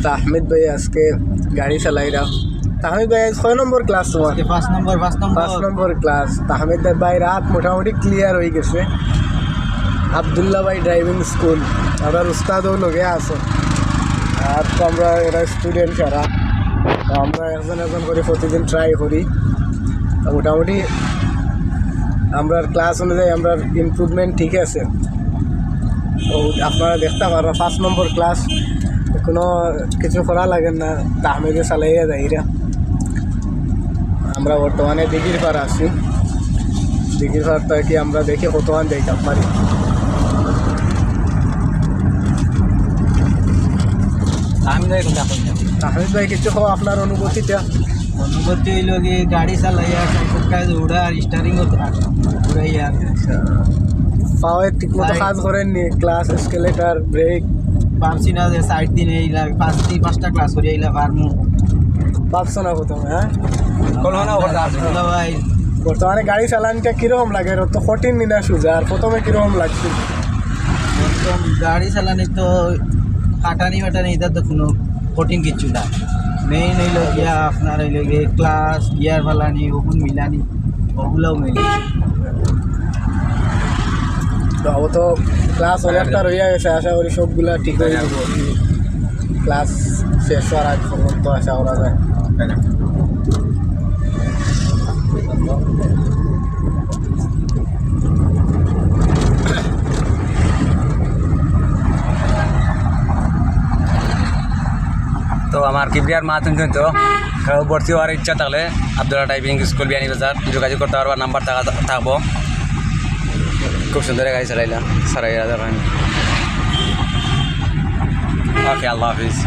তাহমিদ ভাই আজকে গাড়ি চালাইরা। তাহমিদ ভাই 6 নম্বর ক্লাস, তোমার 5 নম্বর ক্লাস। তাহমিদ ভাই রাত মোটামুটি ক্লিয়ার হয়ে গেছে। আবদুল্লাহ ভাই ড্রাইভিং স্কুল, আমার উস্তাদও লগে আছে। আর তো আমরা এরা স্টুডেন্ট ছাড়া, তো আমরা একজন করে প্রতিদিন ট্রাই করি। মোটামুটি আমরা ক্লাস অনুযায়ী আমরা ইমপ্রুভমেন্ট ঠিক আছে। তো আপনারা দেখতে পারো 5 নম্বর ক্লাস, কোনো কিছু করা লাগে না, তাহমিদে চালাইয়া যাইরা। আমরা বর্তমানে দিঘির পাড় আছি। দিঘির পাড়টা কি আমরা দেখি কতক্ষণ দেখতে পারি। তাহমিদ ভাই কিছু হোক আপনার অনুভূতিটা? অনুভূতি হইল কি গাড়ি চালাইয়া উড়া স্টারিং উড়াইয়া পাওয়ার ঠিক মতো কাজ করেননি, ক্লাস স্কেলেটার ব্রেক পারছি না, যে সাইড দিন এইলা 5টা ক্লাস করে এইলা পারমু পারছো না প্রথমে? হ্যাঁ ভাই বর্তমানে গাড়ি চালানিটা কীরকম লাগে? তো কঠিন নিনা সোজা, আর প্রথমে কীরকম লাগছে? গাড়ি চালানি তো কাটানি বাটানি এটা তো কোনো কঠিন কিছু না। মেইন হইল গিয়া আপনার হইল গিয়ে ক্লাস গিয়ার ফালানি ওগুন মিলানি ওগুলোও মেইন। তো ও তো ক্লাস অনেকটা রইয়া গেছে, আশা করি সবগুলা ঠিক হয়ে যাব। ক্লাস শেষ হওয়ার আগ পর্যন্ত আশা করা যায়। তো আমার কিবরিয়ার মা তুমি তো ভর্তি হওয়ার ইচ্ছা থাকলে আবদুল্লাহ ড্রাইভিং স্কুল বিয়ানীবাজার যোগাযোগ করতে পারবা, নাম্বার থাকবো। খুব সুন্দর গাড়ি চালাইলাম, সারাই রাজার। ওকে, আল্লাহ হাফিজ।